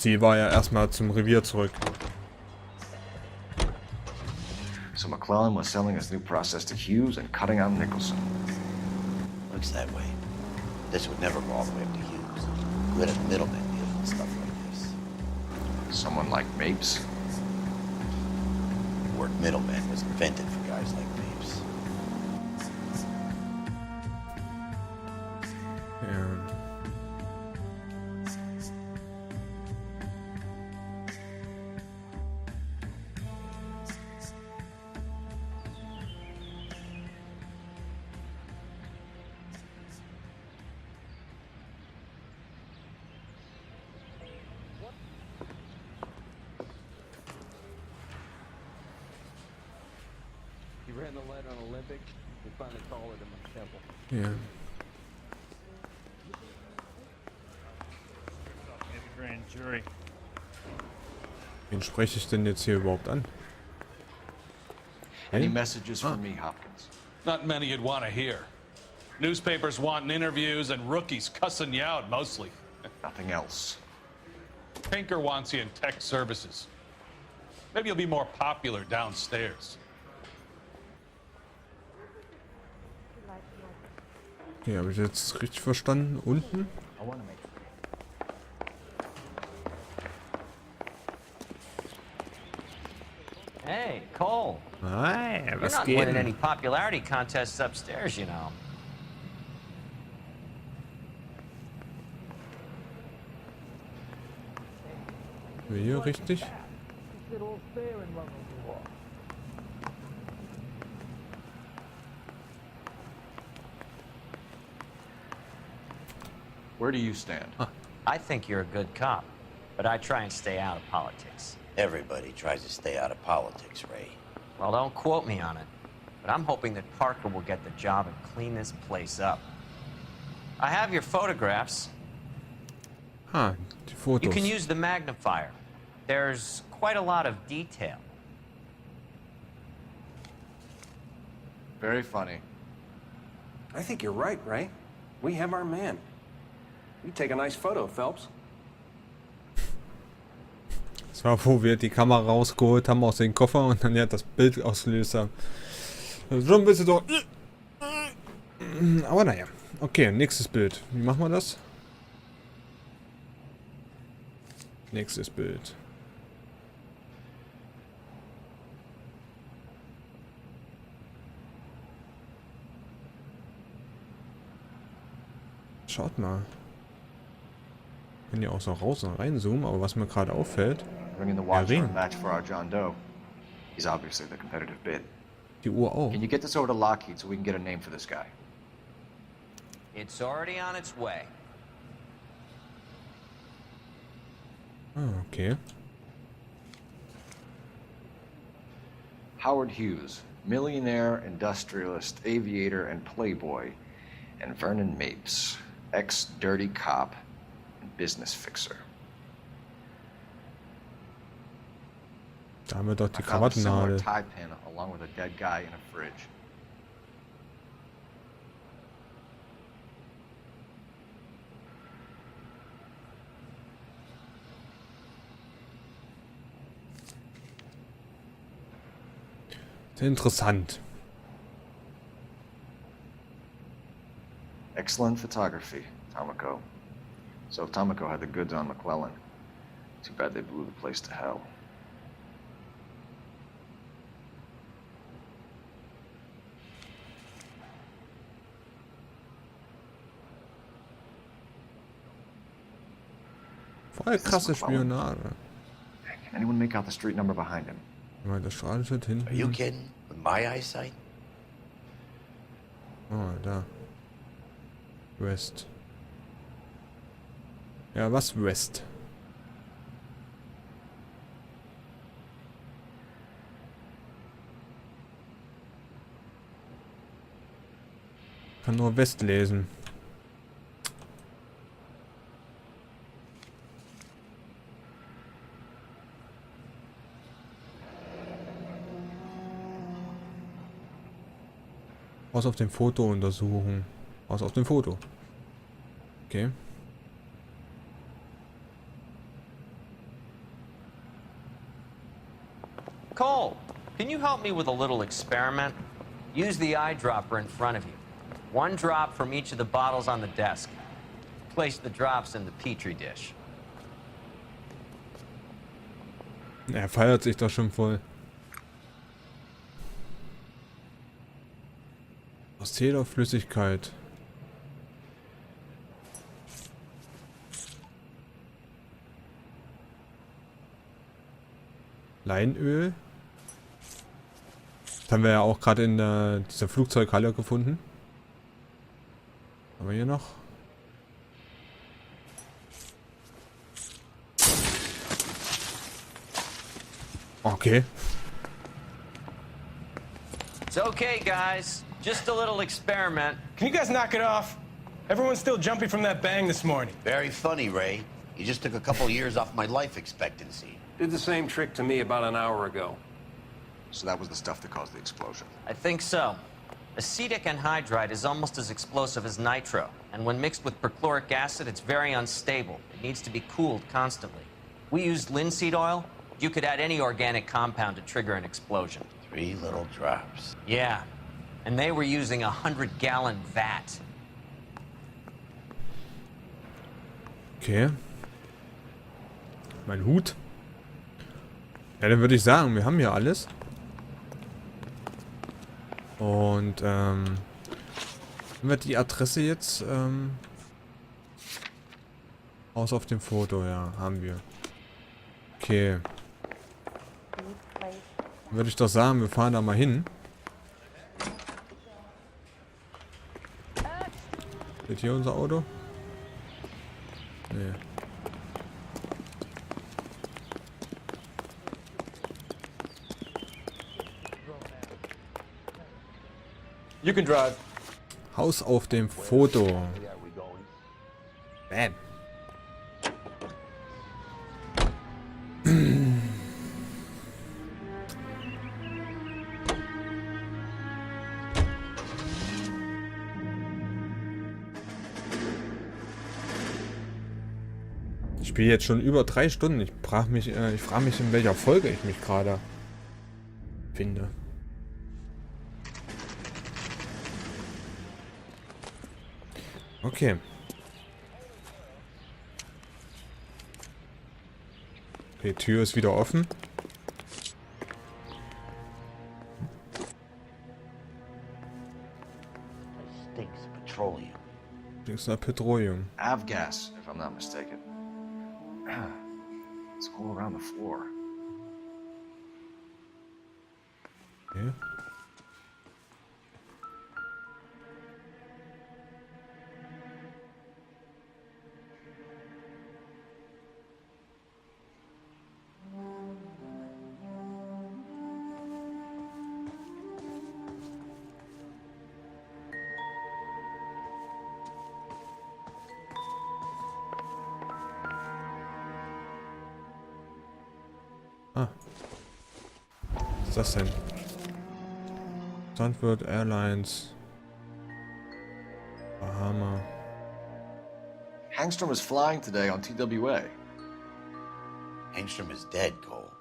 Ziel war ja erstmal zum Revier zurück. So McClellan was selling his new process to Hughes and cutting out Nicholson. Looks that way. This would never go all the way up to Hughes. We had a middleman dealing with stuff like this. Someone like Mapes. The word middleman was invented for guys like Mapes. Ja. He ran the lead on Olympic. We finally collared him on Temple. Ja. Grand jury. Wen spreche ich denn jetzt hier überhaupt an? Any messages for me, Hopkins? Not many you'd want to hear. Newspapers wanting interviews and rookies cussing you out mostly. Nothing else. Pinker wants you in tech services. Maybe you'll be more popular downstairs. Okay, habe ich jetzt richtig verstanden? Unten? I want to make Hey, Cole. Hi, You're was not geht winning denn? any popularity contests upstairs, you know. Hier richtig? Where do you stand? I think you're a good cop, but I try and stay out of politics. Everybody tries to stay out of politics, Ray. Well, don't quote me on it, but I'm hoping that Parker will get the job and clean this place up. I have your photographs. Ah, die Fotos. You can use the magnifier. There's quite a lot of detail. Very funny. I think you're right, Ray. We have our man. You take a nice photo, Phelps. Das war, wo wir die Kamera rausgeholt haben aus dem Koffer und dann ja das Bild ausgelöst haben. Das ist schon ein bisschen so. Aber naja. Okay, nächstes Bild. Wie machen wir das? Nächstes Bild. Schaut mal. Ich kann ja auch so raus und reinzoomen, aber was mir gerade auffällt, Bringing the watch for a match for our John Doe. He's obviously the competitive bid. die Uhr auch. Can you get this over to Lockheed so we can get a name for this guy? It's already on its way. Ah, okay. Howard Hughes, millionaire, industrialist, aviator, and playboy. And Vernon Mapes, ex-dirty cop and business fixer. Da haben wir doch die I found a similar Krawattennadel. tie pin along with a dead guy in a fridge. Sehr interessant. Excellent photography, Tomoko. So if Tomoko had the goods on McClellan, too bad they blew the place to hell. Voll krasse Spionage. Can anyone make out the street number behind him? Mal, das strahlt hinten. Are you kidding? With my eyesight? Oh, da. West. Ja, was West? Kann nur West lesen. Was auf dem Foto untersuchen. Was auf dem Foto. Okay. Can you help me with a little experiment? Use the eyedropper in front of you. One drop from each of the bottles on the desk. Place the drops in the petri dish. Er feiert sich doch schon voll. Aus jeder Flüssigkeit. Leinöl. Das haben wir ja auch gerade in dieser Flugzeughalle gefunden. Haben wir hier noch? Okay. It's okay, guys. Just a little experiment. Can you guys knock it off? Everyone's still jumpy from that bang this morning. Very funny, Ray. You just took a couple years off my life expectancy. Did the same trick to me about an hour ago. So that was the stuff that caused the explosion. I think so. Acetic anhydride is almost as explosive as nitro, and when mixed with perchloric acid, it's very unstable. It needs to be cooled constantly. We used linseed oil. You could add any organic compound to trigger an explosion. 3 little drops. Yeah, and they were using a 100-gallon vat. Okay. Mein Hut. Ja, dann würde ich sagen, wir haben hier alles. Und, haben wir die Adresse jetzt, aus auf dem Foto, ja, haben wir. Okay. Dann würde ich doch sagen, wir fahren da mal hin. Steht hier unser Auto? Nee. You can drive. Haus auf dem Foto. Bam. Ich spiele jetzt schon über 3 Stunden. Ich frage mich, in welcher Folge ich mich gerade finde. Okay. Die Tür ist wieder offen. Stinks of petroleum. Links nach Petroleum. Avgas, if I'm not mistaken. It's all around the floor. Okay. Ah. Was ist das denn? Stanford Airlines. Bahama. Hangstrom is flying today on TWA. Engstrom is dead, Cole.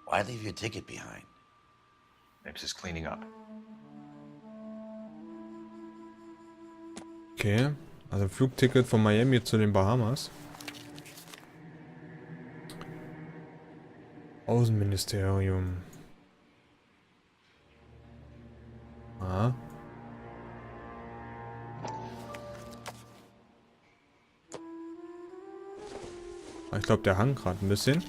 Why leave your ticket behind? Mapes is cleaning up. Okay. Also Flugticket von Miami zu den Bahamas. Außenministerium. Ah. Ich glaube, der hang gerade ein bisschen.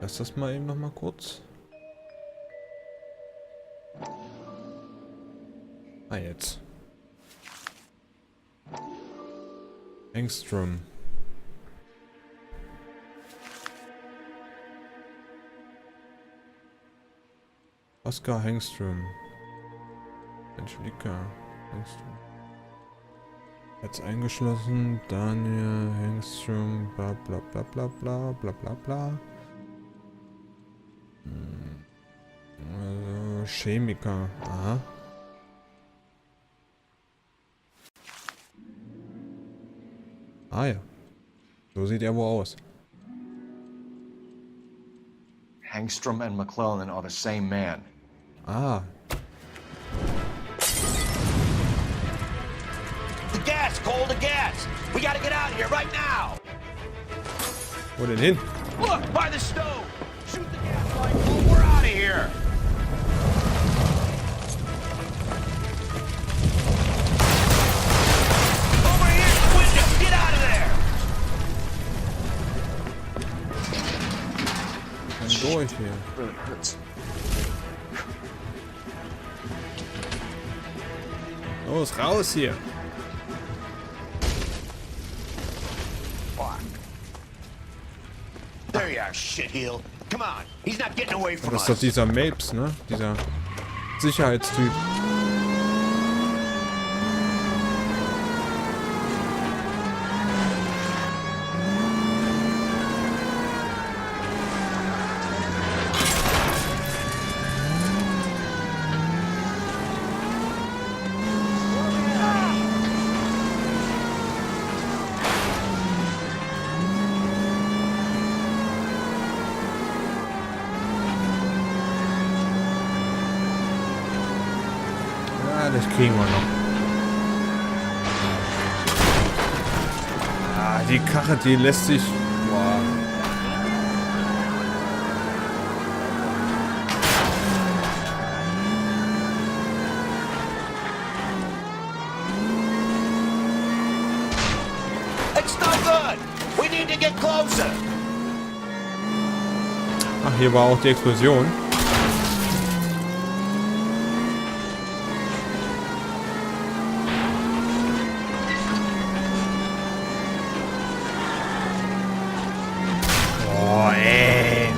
Lass das mal eben noch mal kurz. Ah, jetzt. Engstrom. Oscar Hengstrom. Angelika Hengstrom. Jetzt eingeschlossen. Daniel Hengstrom. Bla bla bla bla bla bla bla bla. Also Chemiker. Aha. Ah ja. So sieht er wohl aus. Hangstrom and McClellan are the same man. Ah. The gas, Cole, the gas! We gotta get out of here right now! Wo denn hin? Look, by the stove! Shoot the gas line, Cole, we're out of here! Over here, the window! Get out of there! Dann durch hier. Really hurts. Los, raus hier. There you are, shitheel. Come on, he's not getting away from Das ist doch us. dieser Mapes, ne? Dieser Sicherheitstyp. Ja, das kriegen wir noch. Ah, die Karre, die lässt sich... Boah. It's no good! We need to get closer! Ach, hier war auch die Explosion. Boah, ey.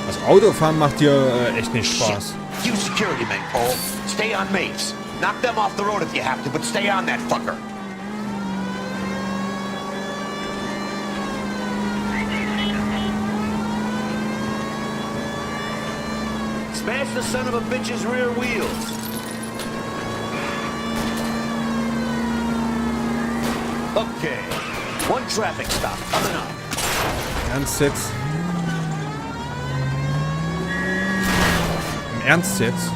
Das Autofahren macht hier echt nicht Spaß. You security men, Cole. Stay on mates. Knock them off the road if you have to, but stay on that fucker. Smash the son of a bitch's rear wheels. Okay. One traffic stop coming up. Ernst jetzt? Im Ernst jetzt?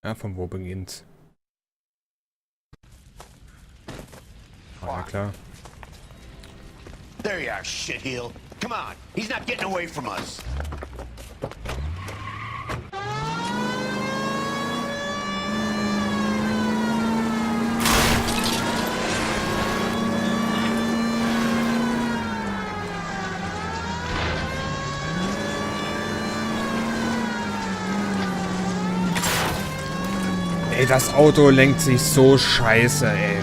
Ja, von wo beginnt's? Ja, klar. There you are, shitheel. Come on, he's not getting away from us. Ey, das Auto lenkt sich so scheiße, ey.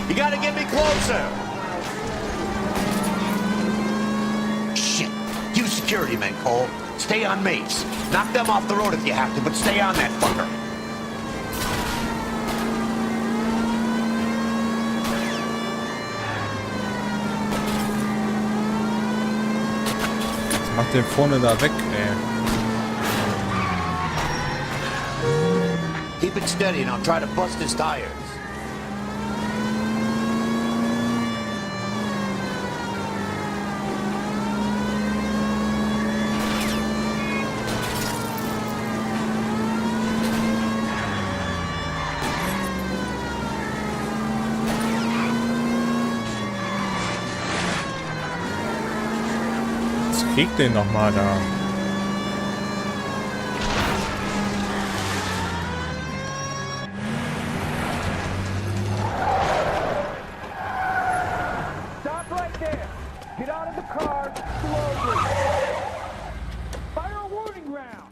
You gotta get me closer! Shit! You security men, Cole. Stay on mates. Knock them off the road if you have to, but stay on that fucker. Was macht der vorne da weg, ey? Keep it steady and I'll try to bust his tires. Krieg den doch mal da. Stop right there. Get out of the car slowly. Fire a warning round.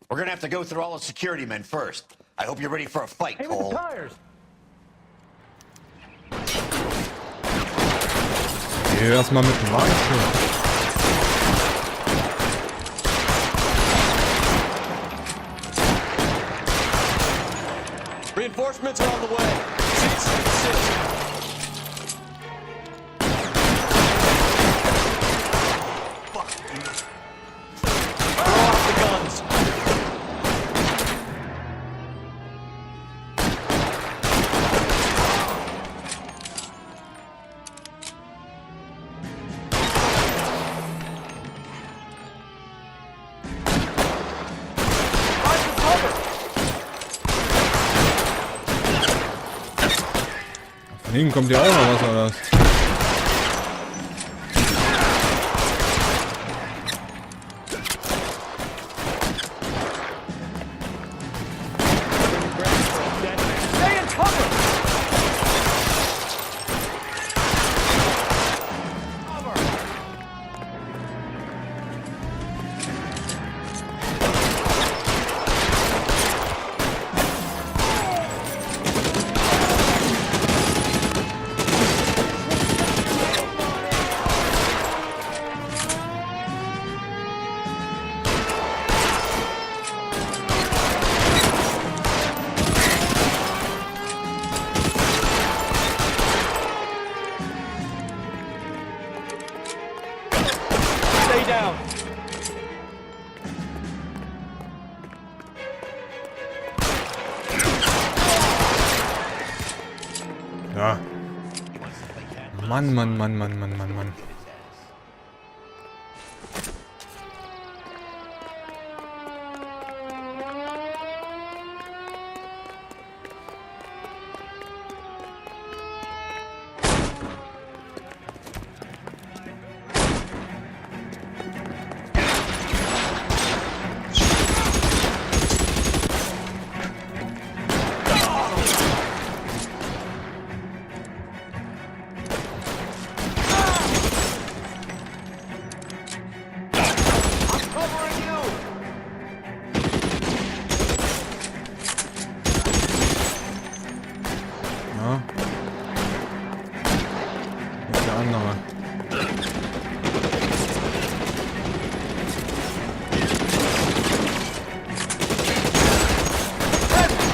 We're gonna have to go through all the security men first. I hope you're ready for a fight, Aim at the Cole. tires. Geh erstmal mit dem Reichtum. Reinforcements are on the way. Cease and desist. Fuck. Throw off the guns. Von hinten kommt ja auch noch was, oder was? Stay in cover. Stay down. Ja. Mann, Mann, Mann, Mann, Mann, Mann, Mann. Ja. Das ist der andere.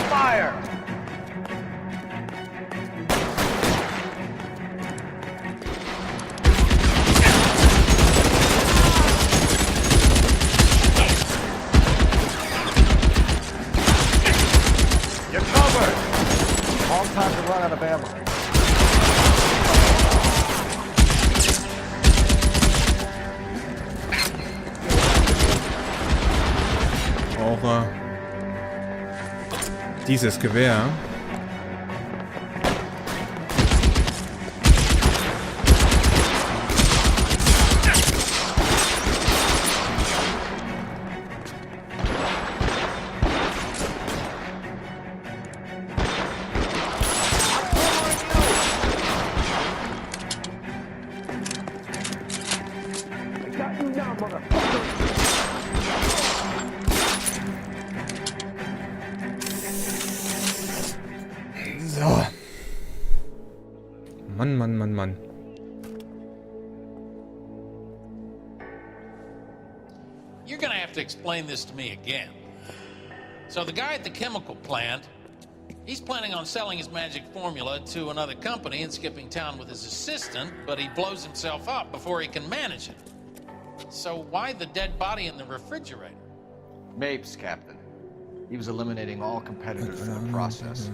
Fire. You're covered. All time to run out of ammo. Auch dieses Gewehr. I got you now, motherfucker. So. Mann, Mann, Mann, Mann. You're gonna have to explain this to me again. So the guy at the chemical plant, he's planning on selling his magic formula to another company and skipping town with his assistant, but he blows himself up before he can manage it. So why the dead body in the refrigerator? Mapes, Captain. He was eliminating all competitors in the process.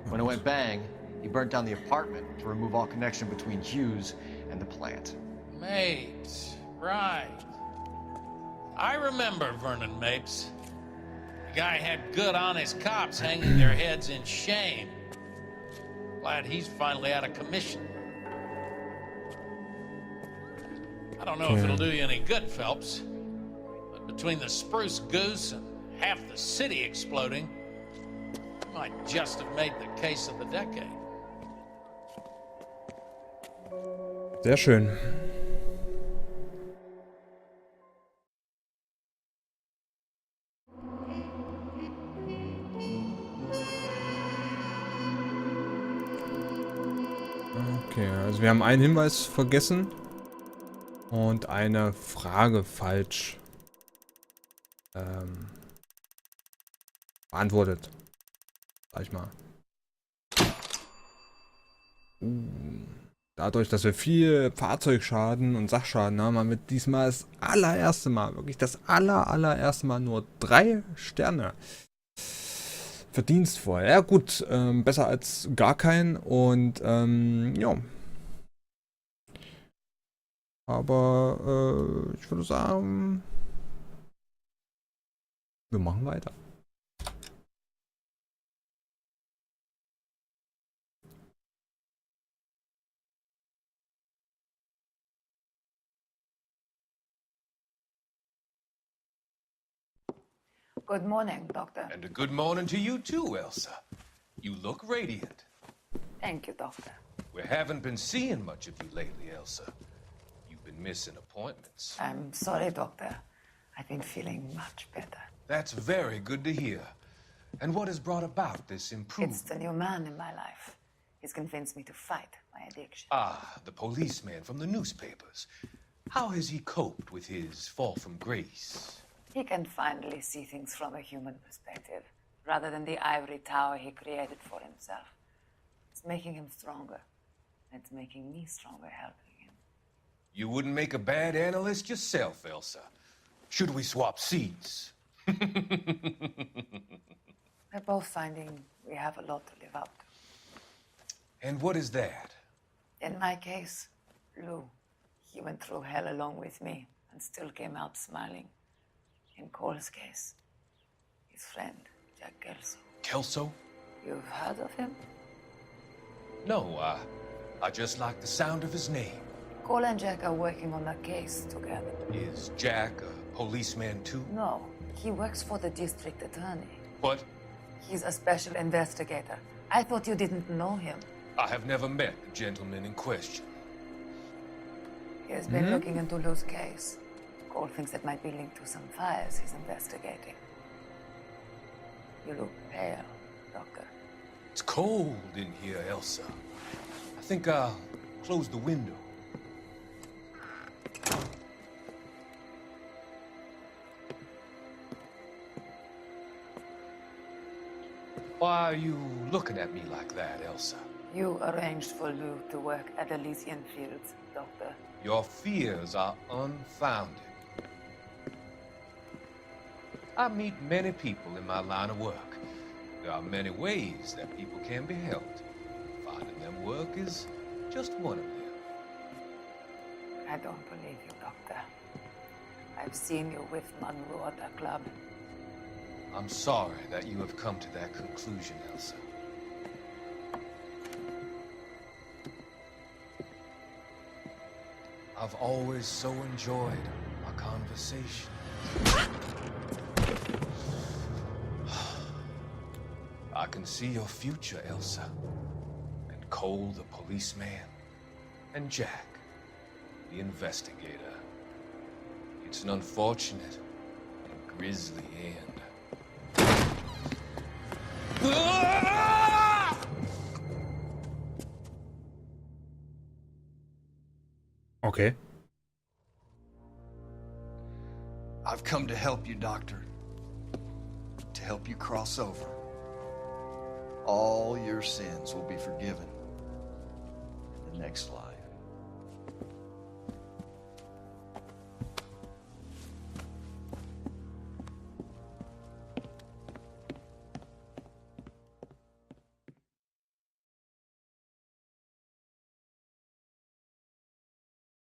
When it went bang, he burnt down the apartment to remove all connection between Hughes and the plant. Mapes, right. I remember Vernon Mapes. The guy had good, honest cops hanging their heads in shame. Glad he's finally out of commission. I don't know if it'll do you any good, Phelps. But between the spruce goose and half the city exploding, you might just have made the case of the decade. Sehr schön. Okay, also wir haben einen Hinweis vergessen und eine Frage falsch beantwortet. Sag ich mal. Dadurch, dass wir viel Fahrzeugschaden und Sachschaden haben, haben wir diesmal das allererste Mal, wirklich das allererste Mal nur 3 Sterne. Verdienstvoll. Ja gut, besser als gar kein und ja. Aber ich würde sagen, wir machen weiter. Good morning, Doctor. And a good morning to you too, Elsa. You look radiant. Thank you, Doctor. We haven't been seeing much of you lately, Elsa. You've been missing appointments. I'm sorry, Doctor. I've been feeling much better. That's very good to hear. And what has brought about this improvement? It's the new man in my life. He's convinced me to fight my addiction. Ah, the policeman from the newspapers. How has he coped with his fall from grace? He can finally see things from a human perspective, rather than the ivory tower he created for himself. It's making him stronger. It's making me stronger helping him. You wouldn't make a bad analyst yourself, Elsa. Should we swap seats? We're both finding we have a lot to live up to. And what is that? In my case, Lou. He went through hell along with me and still came out smiling. In Cole's case, his friend, Jack Kelso. Kelso? You've heard of him? No, I just like the sound of his name. Cole and Jack are working on a case together. Is Jack a policeman too? No, he works for the district attorney. What? He's a special investigator. I thought you didn't know him. I have never met the gentleman in question. He has been looking into Lou's case. Cole thinks it might be linked to some fires he's investigating. You look pale, Doctor. It's cold in here, Elsa. I think I'll close the window. Why are you looking at me like that, Elsa? You arranged for Lou to work at Elysian Fields, Doctor. Your fears are unfounded. I meet many people in my line of work. There are many ways that people can be helped. Finding them work is just one of them. I don't believe you, Doctor. I've seen you with Monroe at the club. I'm sorry that you have come to that conclusion, Elsa. I've always so enjoyed our conversation. I can see your future, Elsa. And Cole, the policeman. And Jack, the investigator. It's an unfortunate and grisly end. Okay. I've come to help you, Doctor. To help you cross over. All your sins will be forgiven in the next life.